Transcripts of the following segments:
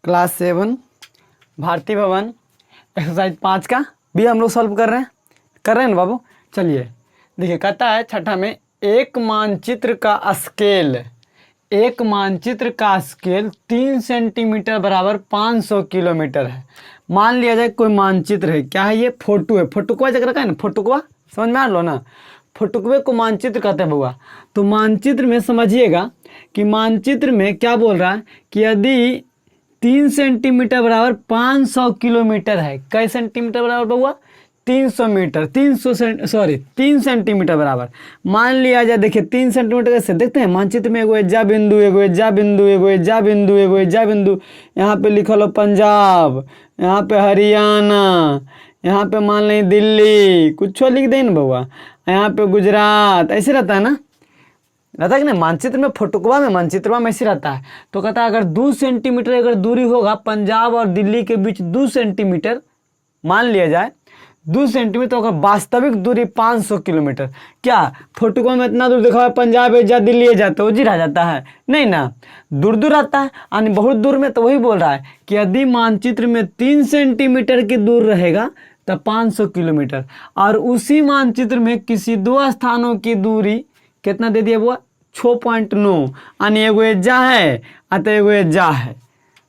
Class 7 Bharti भवन exercise 5 का भी हम लोग सॉल्व कर रहे हैं ना बाबू। चलिए देखिए, कहता है छठा में एक मानचित्र का स्केल 3 सेंटीमीटर बराबर 500 किलोमीटर है। मान लिया जाए कोई मानचित्र है, क्या है ये? फोटो है। फोटुकवा जगह रखा है ना, फोटुकवा समझ में आ लो ना, फोटुकवे को मानचित्र कहते हैं बउआ। तो मानचित्र में समझिएगा कि मानचित्र में क्या बोल रहा है कि यदि 3 सेंटीमीटर बराबर 500 किलोमीटर है, कई सेंटीमीटर बराबर बउआ? 300 मीटर, 3 सेंटीमीटर बराबर मान लिया जाए। देखिए 3 सेंटीमीटर कैसे देखते हैं मानचित्र में? एगो एज्जा बिंदु, एगो एज्जा बिंदु, एगो एज्जा बिंदु, एगो एज्जा बिंदु। यहाँ पे लिखल हो पंजाब, यहाँ पे हरियाणा, यहाँ पे मान लें दिल्ली, कुछ लिख दें ना बउआ, यहाँ पे गुजरात, ऐसे रहता है ना, रहता है कि नहीं? मानचित्र में, फोटोकवा में, मानचित्रवा में ऐसे रहता है। तो कहता है अगर 2 सेंटीमीटर अगर दूरी होगा पंजाब और दिल्ली के बीच 2 सेंटीमीटर मान लिया जाए, 2 सेंटीमीटर, अगर वास्तविक दूरी 500 किलोमीटर, क्या फोटोकवा में इतना दूर देखा है पंजाब है जा दिल्ली है जा तो जी रह जाता है? नहीं ना, दूर दूर आता है, यानी बहुत दूर में। तो वही बोल रहा है कि यदि मानचित्र में 3 सेंटीमीटर की दूर रहेगा तो 500 किलोमीटर, और उसी मानचित्र में किसी 2 स्थानों की दूरी कितना दे दिया वो? 6.9, यानी एगो एज्जा है अतः एगो एज्जा है।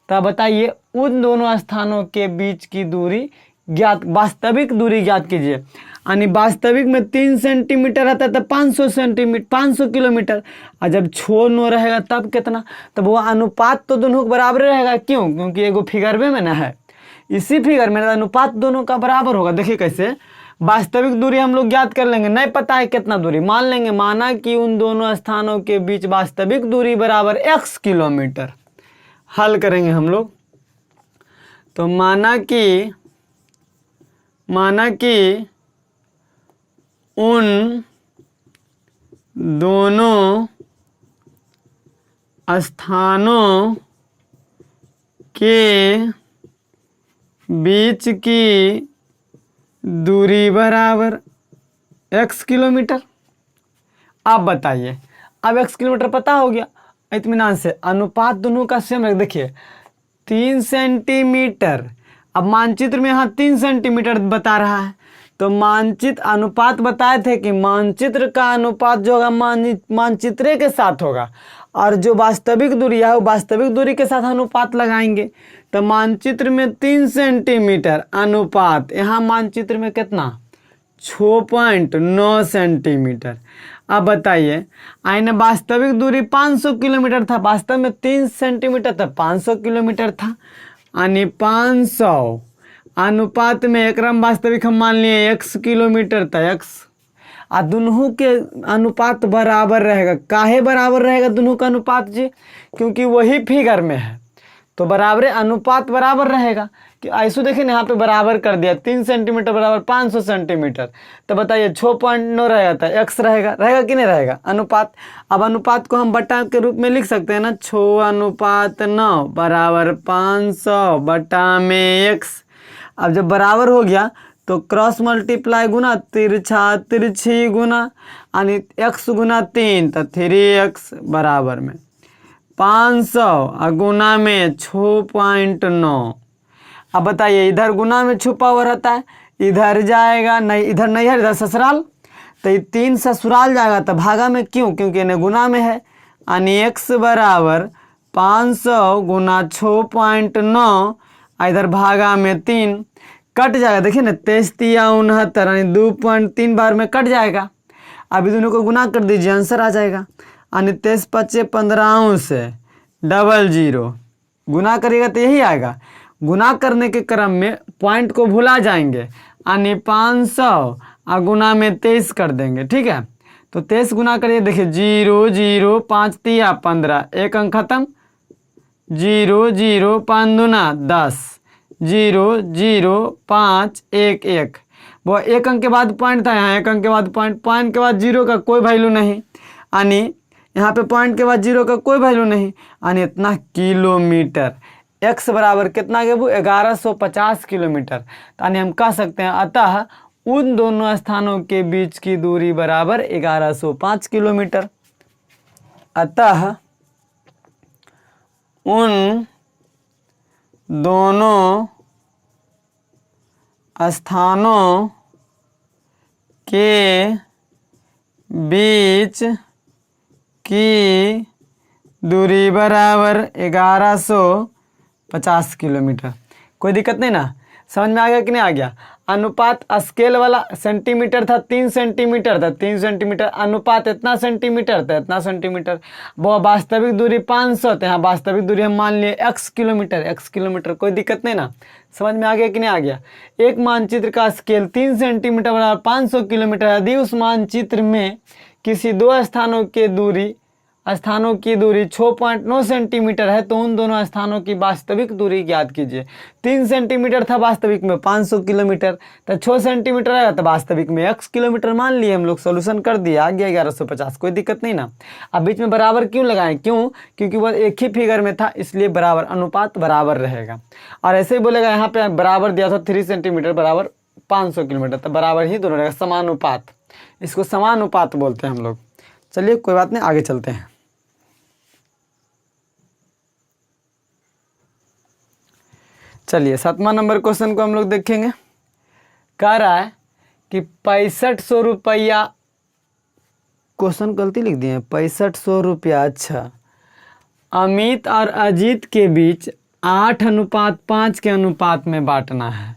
तब बताइए उन दोनों स्थानों के बीच की दूरी ज्ञात, वास्तविक दूरी ज्ञात कीजिए। यानी वास्तविक में 3 सेंटीमीटर रहता है तो 500 किलोमीटर, और जब 6.9 रहेगा तब कितना? तब वो अनुपात तो दोनों का बराबर रहेगा। क्यों? क्योंकि एगो फिगर में ना है, इसी फिगर में अनुपात दोनों का बराबर होगा। देखिए कैसे, वास्तविक दूरी हम लोग ज्ञात कर लेंगे, नहीं पता है कितना दूरी, मान लेंगे माना कि उन दोनों स्थानों के बीच वास्तविक दूरी बराबर x किलोमीटर। हल करेंगे हम लोग। तो माना कि उन दोनों स्थानों के बीच की दूरी बराबर x किलोमीटर। आप बताइए, अब x किलोमीटर पता हो गया इत्मीनान से। अनुपात दोनों का सेम है। देखिए 3 सेंटीमीटर, अब मानचित्र में यहाँ 3 सेंटीमीटर बता रहा है, तो मानचित्र अनुपात बताए थे कि मानचित्र का अनुपात जो होगा मानचित्र के साथ होगा, और जो वास्तविक दूरी है वो वास्तविक दूरी के साथ अनुपात लगाएंगे। तो मानचित्र में 3 सेंटीमीटर अनुपात, यहाँ मानचित्र में कितना? 6.9 सेंटीमीटर। अब बताइए, आईने वास्तविक दूरी 500 किलोमीटर था, वास्तव में 3 सेंटीमीटर था, 500 किलोमीटर था, यानी 500 अनुपात में एक वास्तविक हम मान लिए x किलोमीटर था, x, और दोनों के अनुपात बराबर रहेगा। काहे बराबर रहेगा दोनों का अनुपात जी? क्योंकि वही फिगर में है, तो बराबर अनुपात बराबर रहेगा। कि ऐसे देखिए ना, यहाँ पे बराबर कर दिया, 3 सेंटीमीटर बराबर 500 सेंटीमीटर। तो बताइए 6.9 रहेगा तो x रहेगा कि नहीं रहेगा अनुपात। अब अनुपात को हम बटा के रूप में लिख सकते हैं ना, 6:9 बराबर 500 बटा में x। अब जब बराबर हो गया तो क्रॉस मल्टीप्लाई गुना, तिरछा तिरछी गुना, यानी x गुना 3 तो 3x बराबर में 500 गुना में 6.9। अब बताइए, इधर गुना में छुपा हुआ रहता है, इधर जाएगा नहीं, इधर नहीं है, इधर ससुराल, तो ये 3 ससुराल जाएगा तो भागा में। क्यों? क्योंकि इन्हें गुना में है, यानी x बराबर 500 गुना 6.9, इधर भागा में 3, कट जाएगा। देखिए ना, 23 तिया 69, यानी 2.3 बार में कट जाएगा। अभी दोनों को गुना कर दीजिए, आंसर आ जाएगा, यानी 23 पच्चे 15 से 00, गुना करिएगा तो यही आएगा। गुना करने के क्रम में पॉइंट को भुला जाएंगे, यानी 500 गुना में 23 कर देंगे, ठीक है। तो 23 गुना करिए, देखिए 0 0 5 तिया 15, एक अंक खत्म, 0 0 5 दूना 10, 0 0 5 1 1, वो एक अंक के बाद पॉइंट था, यहाँ एक अंक के बाद पॉइंट के बाद 0 का कोई वैल्यू नहीं, यानी यहाँ पे पॉइंट के बाद 0 का कोई वैल्यू नहीं, यानी इतना किलोमीटर। x बराबर कितना गया वो? 1150 किलोमीटर। यानी हम कह सकते हैं अतः उन दोनों स्थानों के बीच की दूरी बराबर 1105 किलोमीटर। अतः उन दोनों स्थानों के बीच की दूरी बराबर 1150 किलोमीटर। कोई दिक्कत नहीं ना, समझ में आ गया कि नहीं आ गया। अनुपात स्केल वाला सेंटीमीटर था, 3 सेंटीमीटर था, 3 सेंटीमीटर, अनुपात इतना सेंटीमीटर था, इतना सेंटीमीटर। वो वास्तविक दूरी 500 थे, हाँ वास्तविक दूरी हम मान लिए x किलोमीटर। कोई दिक्कत नहीं ना, समझ में आ गया कि नहीं आ गया। एक मानचित्र का स्केल 3 सेंटीमीटर बराबर 500 किलोमीटर। यदि उस मानचित्र में किसी दो स्थानों की दूरी 6.9 सेंटीमीटर है तो उन दोनों स्थानों की वास्तविक दूरी ज्ञात कीजिए। 3 सेंटीमीटर था, वास्तविक में 500 किलोमीटर, तो 6 सेंटीमीटर आएगा तो वास्तविक में x किलोमीटर मान लिए हम लोग। सोल्यूशन कर दिया, आ गया 1150। कोई दिक्कत नहीं ना। अब बीच में बराबर क्यों लगाएं? क्यों? क्योंकि वह एक ही फिगर में था, इसलिए बराबर, अनुपात बराबर रहेगा। और ऐसे ही बोलेगा, यहाँ पे बराबर दिया था 3 सेंटीमीटर बराबर 500 किलोमीटर, तो बराबर ही दोनों रहेगा, समानुपात। इसको समानुपात बोलते हैं हम लोग। चलिए कोई बात नहीं, आगे चलते हैं। चलिए 7वां नंबर क्वेश्चन को हम लोग देखेंगे। कह रहा है कि 6500 रुपया, क्वेश्चन गलती लिख दिए, 6500 रुपया। अच्छा, अमित और अजीत के बीच 8:5 के अनुपात में बांटना है।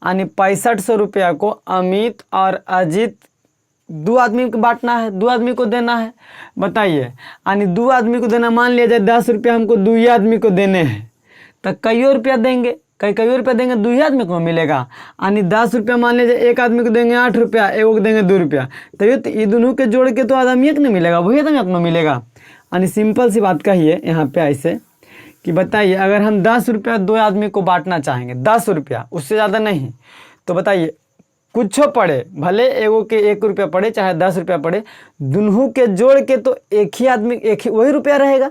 यानी 6500 रुपया को अमित और अजीत, 2 आदमी को बांटना है, 2 आदमी को देना है। बताइए, यानी 2 आदमी को देना, मान लिया जाए 10 रुपया हमको 2 ही आदमी को देने हैं, तो कई रुपया देंगे, कई रुपया देंगे, 2 ही आदमी को मिलेगा। यानी 10 रुपया मान लीजिए, एक आदमी को देंगे 8 रुपया, एक को देंगे 2 रुपया, तभी तो ये दोनों के जोड़ के तो आदमी एक नहीं मिलेगा, वही आदमी अपना मिलेगा। यानी सिंपल सी बात कहिए यहाँ पे ऐसे कि बताइए, अगर हम 10 रुपया 2 आदमी को बांटना चाहेंगे, 10 रुपया, उससे ज़्यादा नहीं, तो बताइए कुछ पड़े, भले एगो के 1 रुपया पड़े चाहे 10 रुपया पड़े, दोनों के जोड़ के तो एक ही आदमी, एक ही वही रुपया रहेगा।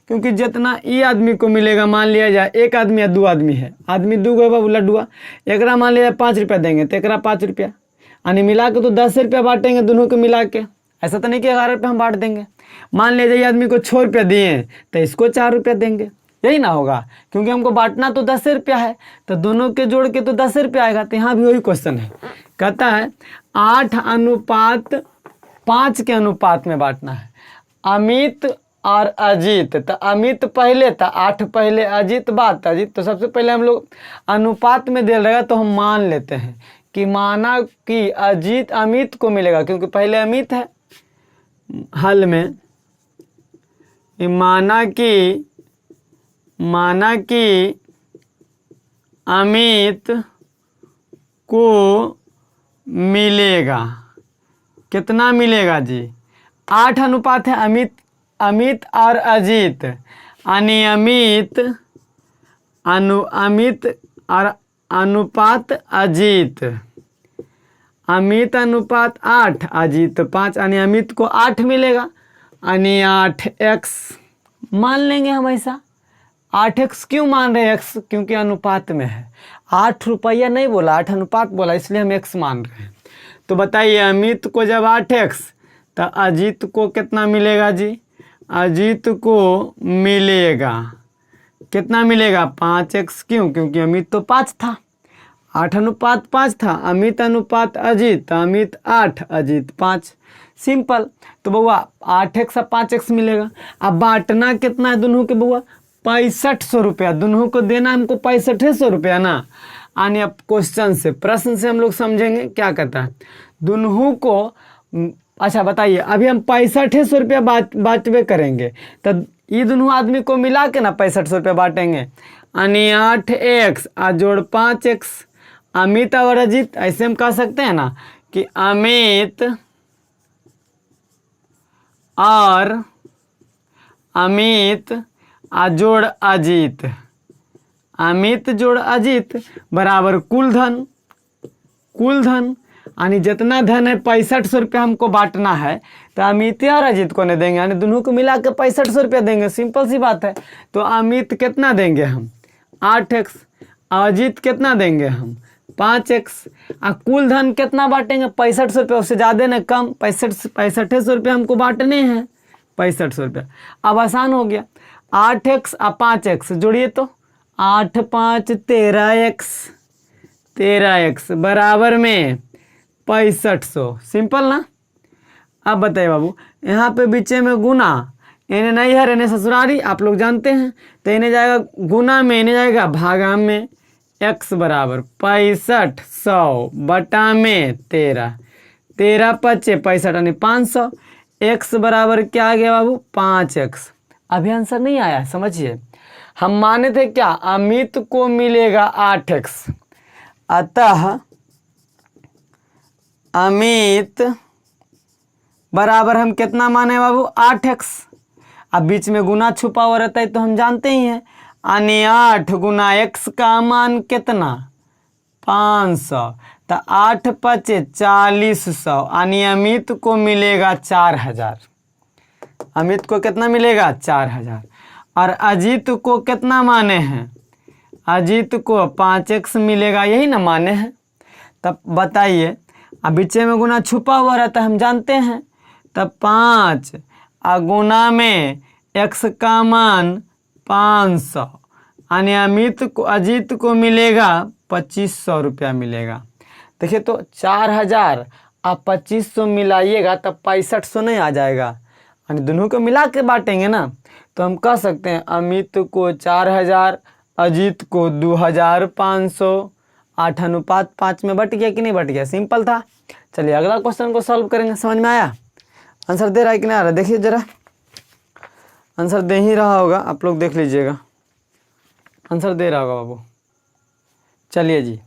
क्योंकि जितना ई आदमी को मिलेगा, मान लिया जाए एक आदमी या 2 आदमी है, आदमी 2 गो बाबू लड्डुआ, एक मान लिया 5 रुपया देंगे तो एक 5 रुपया, यानी मिला के तो 10 रुपया बांटेंगे दोनों को मिला के। ऐसा तो नहीं कि 11 रुपया हम बांट देंगे। मान लिया जाए आदमी को 6 रुपया दिए तो इसको 4 रुपया देंगे, यही ना होगा, क्योंकि हमको बांटना तो 10 रुपया है, तो दोनों के जोड़ के तो 10 रुपया आएगा। तो यहाँ भी वही क्वेश्चन है, कहता है 8:5 के अनुपात में बांटना है। अमित और अजीत, तो अमित पहले था, 8 पहले, अजीत बाद, अजीत तो सबसे पहले हम लोग अनुपात में दे रहेगा, तो हम मान लेते हैं कि माना कि अजीत अमित को मिलेगा, क्योंकि पहले अमित है। हल में माना कि अमित को मिलेगा, कितना मिलेगा जी? 8 अनुपात है, अमित और अजीत, यानी अमित और अनुपात अजीत, अमित अनुपात 8, अजीत 5, यानी अमित को 8 मिलेगा, यानी 8x मान लेंगे हम। ऐसा 8x क्यों मान रहे हैं? x क्योंकि अनुपात में है, 8 रुपया नहीं बोला, 8 अनुपात बोला, इसलिए हम x मान रहे हैं। तो बताइए, अमित को जब 8x, तो अजीत को कितना मिलेगा जी? अजीत को मिलेगा, कितना मिलेगा? 5x। क्यों? क्योंकि अमित तो 5 था, 8:5 था, अमित अनुपात अजीत, अमित 8, अजीत 5, सिंपल। तो बउआ 8x और 5x मिलेगा। अब बांटना कितना है दोनों के बउआ? 6500 रुपया, दोनों को देना हमको 6500 रुपया ना। यानी अब क्वेश्चन से, प्रश्न से हम लोग समझेंगे क्या कहता है दोनों को। अच्छा बताइए, अभी हम 6500 रुपया बांटवे करेंगे, तो ये दोनों आदमी को मिला के ना 6500 रुपया बांटेंगे, यानी 8x और जोड़ 5x। अमित और अजीत, ऐसे हम कह सकते हैं ना कि अमित और जोड़ अजीत, अमित जोड़ अजीत बराबर कुल धन। यानी जितना धन है 6500 रुपया हमको बांटना है, तो अमित और अजीत को नहीं देंगे, यानी दोनों को मिला के 6500 रुपया देंगे, सिंपल सी बात है। तो अमित कितना देंगे हम? 8x। अजीत कितना देंगे हम? 5x। और कुल धन कितना बांटेंगे? 6500 रुपया, उससे ज़्यादा न कम, 6500 रुपया हमको बांटने हैं, 6500 रुपया। अब आसान हो गया, 8x और 5x जोड़िए तो 8 5 13x 13x बराबर में 6500। सिंपल ना। अब बताइए बाबू, यहाँ पे बीचे में गुना, इन्हें नहीं है रहने ससुरारी, आप लोग जानते हैं, तो इन्हें जाएगा गुना में, इन्हें जाएगा भागा में। x बराबर 6500 बटा में 13, 13 पचे 65 यानी 500। x बराबर क्या आ गया बाबू? 5x। अभी आंसर नहीं आया, समझिए। हम माने थे क्या? अमित को मिलेगा 8x, अतः अमित बराबर हम कितना माने बाबू? 8x। अब बीच में गुना छुपा हुआ रहता है तो हम जानते ही हैं, यानी 8 गुना x का मान कितना? 500। तो 8 पचे 4000, यानी अमित को मिलेगा 4000। अमित को कितना मिलेगा? 4000। और अजीत को कितना माने हैं? अजीत को 5x मिलेगा, यही ना माने हैं। तब बताइए, अब बीचे में गुना छुपा हुआ रहता है, हम जानते हैं। तब 5 गुना में x का मान 500, यानी अजीत को मिलेगा 2500 रुपया मिलेगा। देखिए तो 4000 आप 2500 मिलाइएगा तब 6500 नहीं आ जाएगा, यानी दोनों को मिला के बांटेंगे ना, तो हम कह सकते हैं अमित को 4000, अजीत को 2500। 8:5 में बट गया कि नहीं बट गया? सिंपल था। चलिए अगला क्वेश्चन को सॉल्व करेंगे। समझ में आया? आंसर दे रहा है कि नहीं आ रहा? देखिए जरा, आंसर दे ही रहा होगा, आप लोग देख लीजिएगा, आंसर दे रहा होगा बाबू। चलिए जी,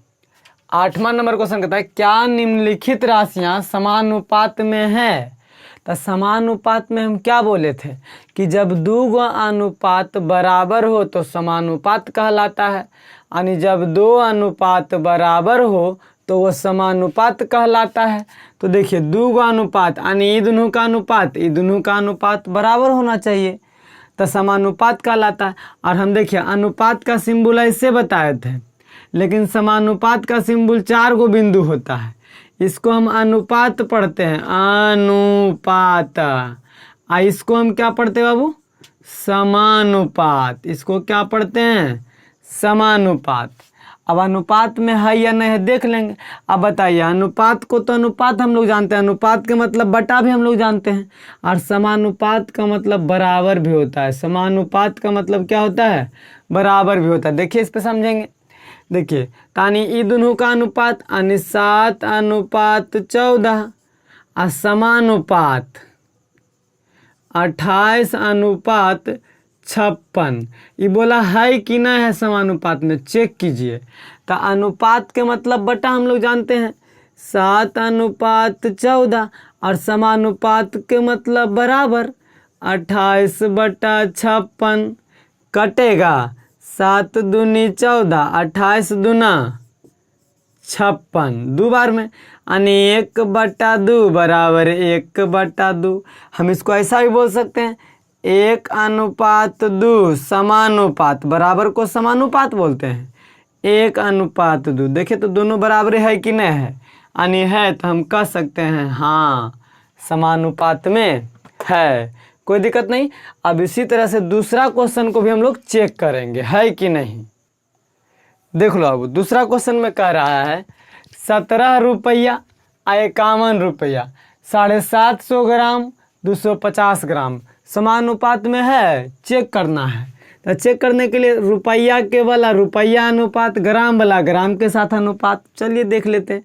8वां नंबर क्वेश्चन कहता है क्या निम्नलिखित राशियां समानुपात में है? तो समानुपात में हम क्या बोले थे कि जब दो अनुपात बराबर हो तो समानुपात कहलाता है, यानी जब दो अनुपात बराबर हो तो वो समानुपात कहलाता है। तो देखिए दो अनुपात यानी ये दोनों का अनुपात बराबर होना चाहिए, तो समानुपात कहलाता है। और हम देखिए अनुपात का सिंबल ऐसे बताए थे, लेकिन समानुपात का सिंबल 4 गो बिंदु होता है, इसको हम अनुपात पढ़ते हैं, अनुपात। इसको हम क्या पढ़ते हैं बाबू? समानुपात। इसको क्या पढ़ते हैं? समानुपात। अब अनुपात में है या नहीं है देख लेंगे। अब बताइए, अनुपात को तो अनुपात हम लोग जानते हैं, अनुपात के मतलब बटा भी हम लोग जानते हैं, और समानुपात का मतलब बराबर भी होता है। समानुपात का मतलब क्या होता है? बराबर भी होता है। देखिए इस पे समझेंगे। देखिए तानी ई दोनों का अनुपात यानी 7:14, और समानुपात 28:56। ये बोला है कि नहीं है समानुपात में? चेक कीजिए। तो अनुपात के मतलब बटा हम लोग जानते हैं, 7:14, और समानुपात के मतलब बराबर 28/56। कटेगा 7 दूनी 14, 28 दूना 56, 2 बार में, यानी 1/2 बराबर 1/2। हम इसको ऐसा भी बोल सकते हैं 1:2 समानुपात, बराबर को समानुपात बोलते हैं, 1:2। देखिए तो दोनों बराबर है कि नहीं है? यानी है, तो हम कह सकते हैं हाँ समानुपात में है, कोई दिक्कत नहीं। अब इसी तरह से दूसरा क्वेश्चन को भी हम लोग चेक करेंगे है कि नहीं। देख लो अब दूसरा क्वेश्चन में कह रहा है 17 रुपया 51 रुपया 750 ग्राम 250 ग्राम समानुपात में है, चेक करना है। तो चेक करने के लिए रुपया के वाला रुपया अनुपात, ग्राम वाला ग्राम के साथ अनुपात, चलिए देख लेते हैं।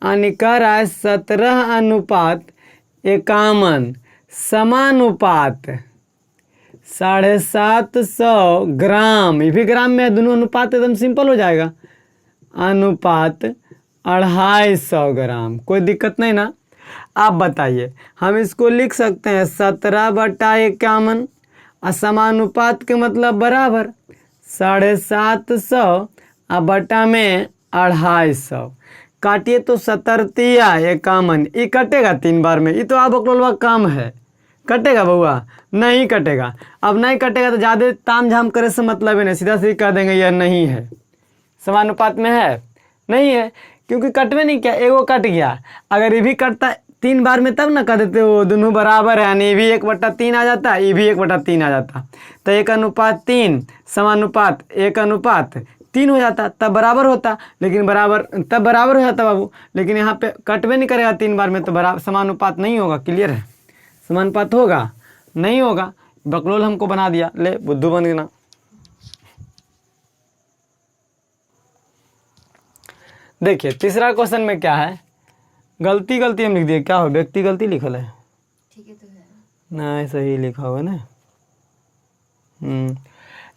यानी कह रहा है 17:51 समानुपात 750 ग्राम, ये भी ग्राम में है, दोनों अनुपात एकदम सिंपल हो जाएगा, अनुपात 250 ग्राम, कोई दिक्कत नहीं ना। आप बताइए, हम इसको लिख सकते हैं 17/51, और समानुपात के मतलब बराबर 750 और बटा में 250। काटिए तो 17×51, ये कटेगा 3 बार में, ये तो आप अकलवा काम है, कटेगा बउआ? नहीं कटेगा। अब नहीं कटेगा तो ज़्यादा ताम झाम करे से मतलब ही नहीं, सीधा सीधा कह देंगे यह नहीं है, समानुपात में है नहीं है, क्योंकि कटवे नहीं क्या, एगो कट गया। अगर ये भी कटता 3 बार में तब ना कर देते हो दोनों बराबर है, यानी ये भी 1/3 आ जाता, ये भी 1/3 आ जाता, तो 1:3 समानुपात 1:3 हो जाता, तब बराबर होता। लेकिन तब बराबर हो जाता बाबू, लेकिन यहाँ पे कटवे नहीं करेगा 3 बार में, तो बराबर समानुपात नहीं होगा। क्लियर है? समानुपात होगा नहीं होगा, बकलोल हमको बना दिया, ले बुद्धू बन गया। देखिए तीसरा क्वेश्चन में क्या है, गलती हम लिख दिए, क्या हो व्यक्ति गलती लिखल है, ठीक है तो है नहीं सही लिखा हुआ ना।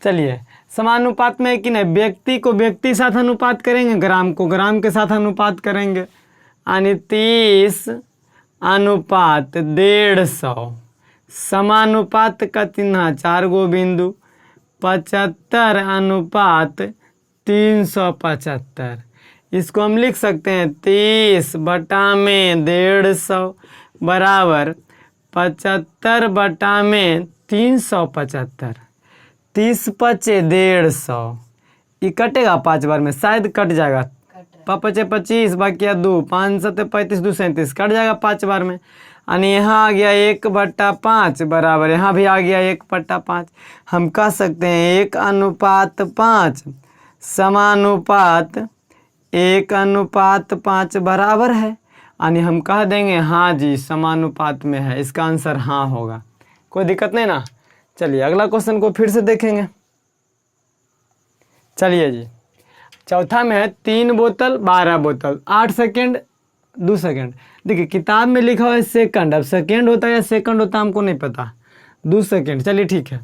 चलिए समानुपात में कि नहीं, व्यक्ति को व्यक्ति साथ अनुपात करेंगे, ग्राम को ग्राम के साथ अनुपात करेंगे, यानी 30:150 समानुपात का चिन्ह 4 गो बिंदु 75:375। इसको हम लिख सकते हैं 30/150 बराबर 75/375। 30 पचे 150, ये कटेगा 5 बार में, शायद कट जाएगा, 5 25 बाकी 2 5 7 35 2 37 कट जाएगा 5 बार में। यानी यहाँ आ गया 1/5 बराबर, यहाँ भी आ गया 1/5। हम कह सकते हैं 1:5 समानुपात 1:5 बराबर है, यानी हम कह देंगे हाँ जी समानुपात में है, इसका आंसर हाँ होगा। कोई दिक्कत नहीं ना। चलिए अगला क्वेश्चन को फिर से देखेंगे। चलिए जी, चौथा में है 3 बोतल 12 बोतल 8 सेकेंड 2 सेकेंड। देखिए किताब में लिखा हुआ है सेकंड, अब सेकेंड होता है या सेकंड होता है हमको नहीं पता, 2 सेकेंड। चलिए ठीक है।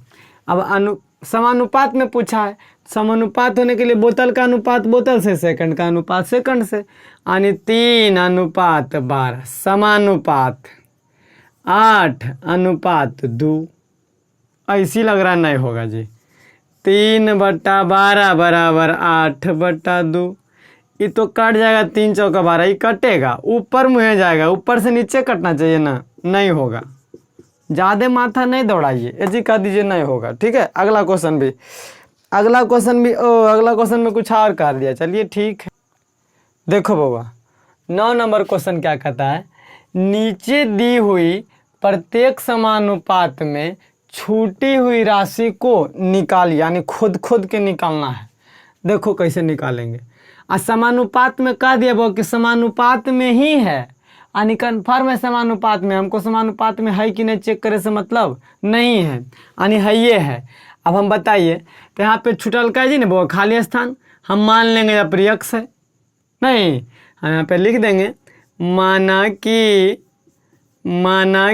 अब समानुपात में पूछा है, समानुपात होने के लिए बोतल का अनुपात बोतल से, सेकंड का अनुपात सेकंड से, यानी 3:12 समानुपात 8:2। ऐसी लग रहा नहीं होगा जी, 3/12 बराबर 8/2। ये तो कट जाएगा, 3 चौका 12, ये कटेगा, ऊपर मुँह जाएगा, ऊपर से नीचे कटना चाहिए ना, नहीं होगा। ज़्यादा माथा नहीं दौड़ाइए, ऐसी कह दीजिए नहीं होगा। ठीक है, अगला क्वेश्चन भी अगला क्वेश्चन में कुछ और कर दिया। चलिए ठीक है, देखो बाबा 9 नंबर क्वेश्चन क्या कहता है, नीचे दी हुई प्रत्येक समानुपात में छूटी हुई राशि को निकाल, यानी खुद के निकालना है। देखो कैसे निकालेंगे, समानुपात में कह दिया वो कि समानुपात में ही है, यानी कन्फर्म है समानुपात में, हमको समानुपात में है कि नहीं चेक करे से मतलब नहीं है, यानी है ये है। अब हम बताइए, तो यहाँ पे छुटल का जी ना वो खाली स्थान, हम मान लेंगे या प्रयक्ष है, नहीं हम यहाँ पे लिख देंगे माना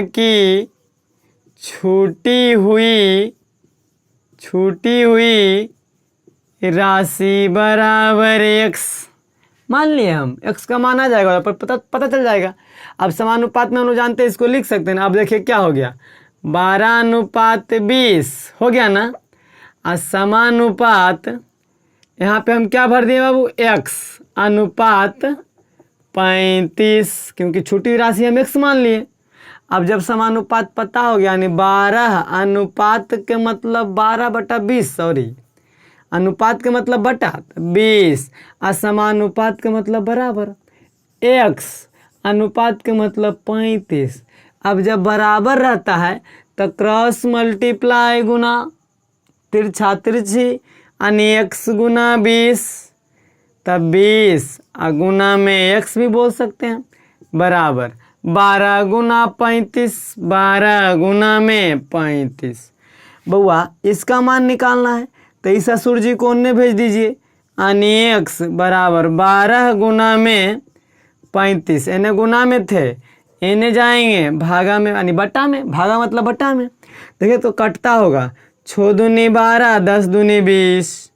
कि छूटी हुई राशि बराबर x, मान लिए हम x का मान आ जाएगा पर पता चल जाएगा। अब समानुपात में हम लोग जानते हैं, इसको लिख सकते हैं। अब देखिए क्या हो गया, 12:20 हो गया ना। और समानुपात यहाँ पे हम क्या भर दिए बाबू, x अनुपात 35, क्योंकि छूटी हुई राशि हम x मान लिए। अब जब समानुपात पता हो गया, यानी 12 अनुपात के मतलब 12/20, सॉरी अनुपात के मतलब बटा 20, असमानुपात के मतलब बराबर, x अनुपात के मतलब 35। अब जब बराबर रहता है तो क्रॉस मल्टीप्लाई गुना तिरछा तिरछी, यानी x गुना 20, तब 20 गुना में x भी बोल सकते हैं, बराबर 12 गुना 35, 12 गुना में 35। बउआ इसका मान निकालना है, तो इस असुर जी को उन्ने भेज दीजिए, यानी x बराबर 12 गुना में 35, इन्हें गुना में थे, इन्हें जाएंगे भागा में, यानी बटा में, भागा मतलब बटा में। देखिए तो कटता होगा, 6 दूनी 12, 10 दूनी 20,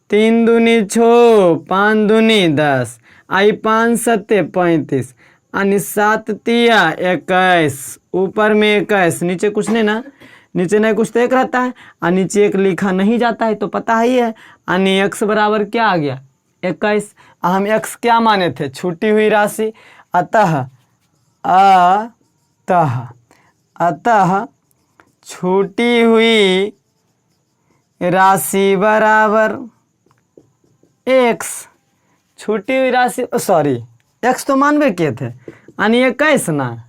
3 दूनी 6, 5 दूनी 10, आई 5 सत्ते 35, यानी 7 तिया 21, ऊपर में 21, नीचे कुछ नहीं ना, नीचे नहीं कुछ तो एक रहता है, और नीचे एक लिखा नहीं जाता है, तो पता ही है, यानी x बराबर क्या आ गया 21। हम x क्या माने थे, छूटी हुई राशि, अतः छूटी हुई राशि बराबर x, छूटी हुई राशि सॉरी x तो मानवे किए थे, यानी 21 ना,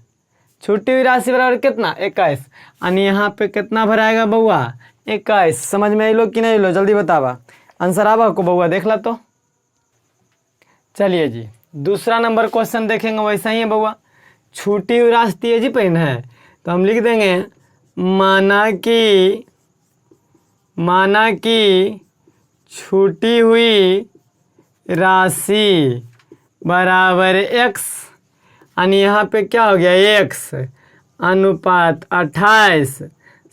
छूटी हुई राशि बराबर कितना 21 यानी यहाँ पे कितना भराएगा बउआ 21। समझ में लो कि नहीं लो जल्दी बतावा आंसर आवा को बउआ देख ला तो। चलिए जी दूसरा नंबर क्वेश्चन देखेंगे वैसा ही है बउआ। छूटी हुई राशि है जी पेन है तो हम लिख देंगे माना कि छूटी हुई राशि बराबर x यानी यहाँ पे क्या हो गया x अनुपात 28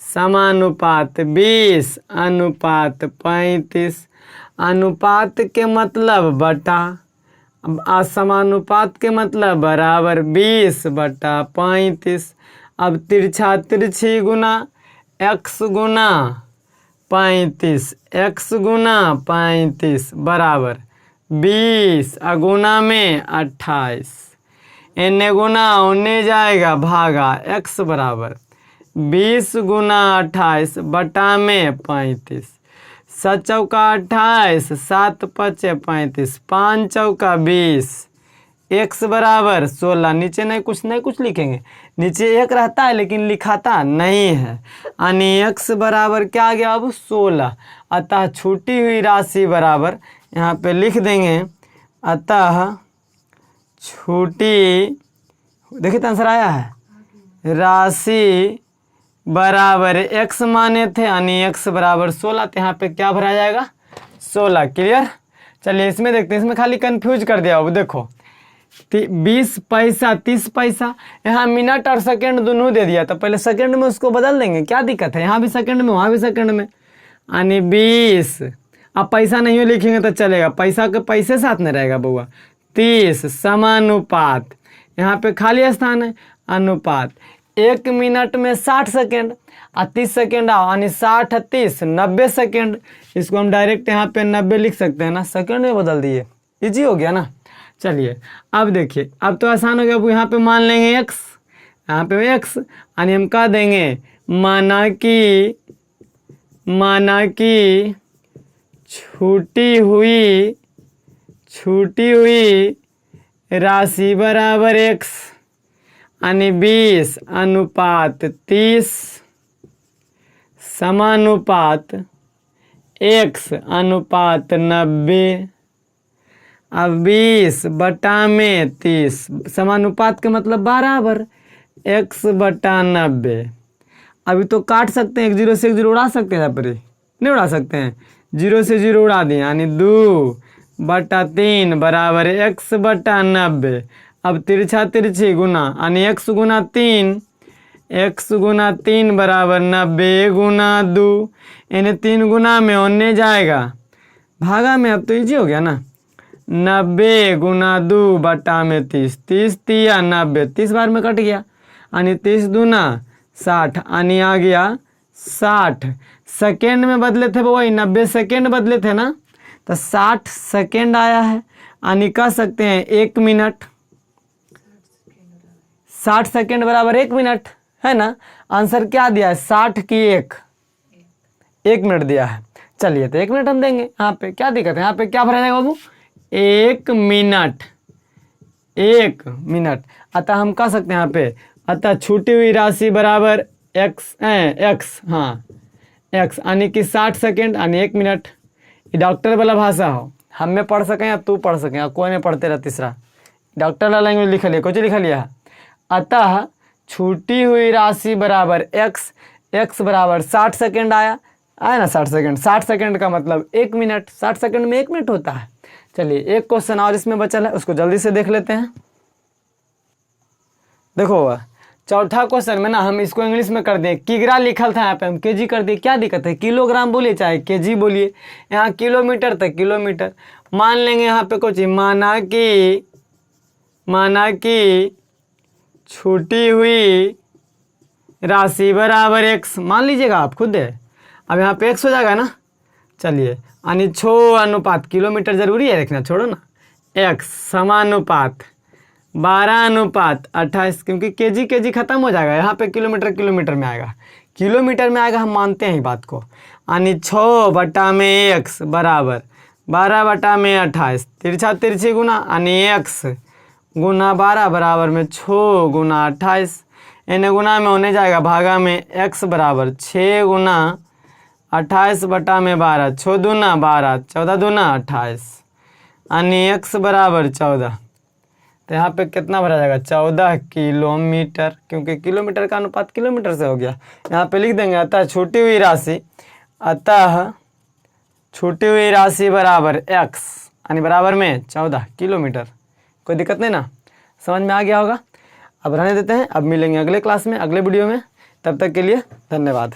समानुपात 20 अनुपात 35। अनुपात के मतलब बटा, असमानुपात के मतलब बराबर 20/35। अब तिरछा तिरछी गुना x गुना 35 x गुना 35 बराबर 20 गुना में 28 एने गुना होने जाएगा भागा x बराबर 20 गुना 28 बटा में 35। 7 चौका 28 7 पचे 35 5 चौका 20 x बराबर 16। नीचे नहीं कुछ लिखेंगे, नीचे 1 रहता है लेकिन लिखाता नहीं है यानी x बराबर क्या आ गया अब 16। अतः छूटी हुई राशि बराबर यहाँ पे लिख देंगे अतः छूटी, देखिए तो आंसर आया है, राशि बराबर x माने थे यानी x बराबर 16 तो यहाँ पे क्या भरा जाएगा 16। क्लियर। चलिए इसमें देखते हैं, इसमें खाली कंफ्यूज कर दिया। अब देखो 20 पैसा 30 पैसा, यहाँ मिनट और सेकंड दोनों दे दिया तो पहले सेकंड में उसको बदल देंगे, क्या दिक्कत है, यहाँ भी सेकंड में वहाँ भी सेकंड में यानी 20। अब पैसा नहीं लिखेंगे तो चलेगा, पैसा के पैसे साथ में रहेगा बउआ। 30 समानुपात, यहाँ पे खाली स्थान है अनुपात 1 मिनट में 60 सेकेंड और 30 सेकेंड आओ यानी 60 30 90 सेकेंड। इसको हम डायरेक्ट यहाँ पे 90 लिख सकते हैं ना, सेकेंड में बदल दिए, इजी हो गया ना। चलिए अब देखिए अब तो आसान हो गया। अब यहाँ पे मान लेंगे x, यहाँ पे x यानी हम कह देंगे माना कि छूटी हुई राशि बराबर x यानी 20 अनुपात 30 समानुपात x अनुपात 90। अब 20 बटा में 30 समानुपात के मतलब बराबर x बटा 90। अभी तो काट सकते हैं, 1 0 से 1 0 उड़ा सकते हैं, यहाँ पर नहीं उड़ा सकते हैं, 0 से 0 उड़ा दिए यानी 2/3 बराबर x बटा 90। अब तिरछा तिरछी गुना यानी x गुना 3 बराबर 90 गुना 2 यानी 3 गुना में होने जाएगा भागा में। अब तो इजी हो गया ना, 90 गुना 2 बटा में 30 30 तिया 90 30 बार में कट गया यानी 30 दूना 60 यानी आ गया 60। सेकेंड में बदले थे वही 90 सेकेंड बदले थे ना, तो 60 सेकेंड आया है यानी कह सकते हैं 1 मिनट। 60 सेकेंड बराबर 1 मिनट है ना। आंसर क्या दिया है 60 की 1 मिनट दिया है। चलिए तो 1 मिनट हम देंगे, यहाँ पे क्या दिक्कत है, यहाँ पे क्या भरा जाएगा बाबू 1 मिनट। अतः हम कह सकते हैं यहाँ पे अतः छूटी हुई राशि बराबर x यानी कि 60 सेकेंड यानी 1 मिनट। डॉक्टर वाला भाषा हो, हम में पढ़ सकें या तू पढ़ सकें या कोई नहीं पढ़ते रहा। तीसरा डॉक्टर वाला लैंग्वेज लिख लिया, कुछ लिखा लिया। अतः छूटी हुई राशि बराबर x बराबर 60 सेकेंड आया ना, 60 सेकेंड का मतलब 1 मिनट, 60 सेकेंड में 1 मिनट होता है। चलिए एक क्वेश्चन और इसमें बचल है, उसको जल्दी से देख लेते हैं। देखो चौथा क्वेश्चन में ना हम इसको इंग्लिश में कर दें, किग्रा लिखल था यहाँ पे हम केजी कर दिए, क्या दिक्कत है, किलोग्राम बोलिए चाहे केजी बोलिए, यहाँ किलोमीटर तक किलोमीटर मान लेंगे। यहाँ पे कुछ माना कि छूटी हुई राशि बराबर x मान लीजिएगा आप खुद है। अब यहाँ पे x हो जाएगा ना। चलिए यानी 6 अनुपात किलोमीटर जरूरी है रखना, छोड़ो ना, x समानुपात 12 अनुपात 28 क्योंकि केजी खत्म हो जाएगा, यहाँ पे किलोमीटर में आएगा, हम मानते हैं ही बात को। यानी 6 बटा में x बराबर 12 बटा में 28 तिरछा तिरछी गुना यानी x गुना 12 बराबर में 6 गुना 28 n गुना में होने जाएगा भागा में x बराबर 6 गुना 28 बटा में 12, 6 दूना 12, 14 दूना 28 यानी x बराबर 14। तो यहाँ पे कितना भरा जाएगा 14 किलोमीटर, क्योंकि किलोमीटर का अनुपात किलोमीटर से हो गया। यहाँ पे लिख देंगे अतः छूटी हुई राशि बराबर x यानी बराबर में 14 किलोमीटर। कोई दिक्कत नहीं ना, समझ में आ गया होगा। अब रहने देते हैं, अब मिलेंगे अगले क्लास में, अगले वीडियो में। तब तक के लिए धन्यवाद।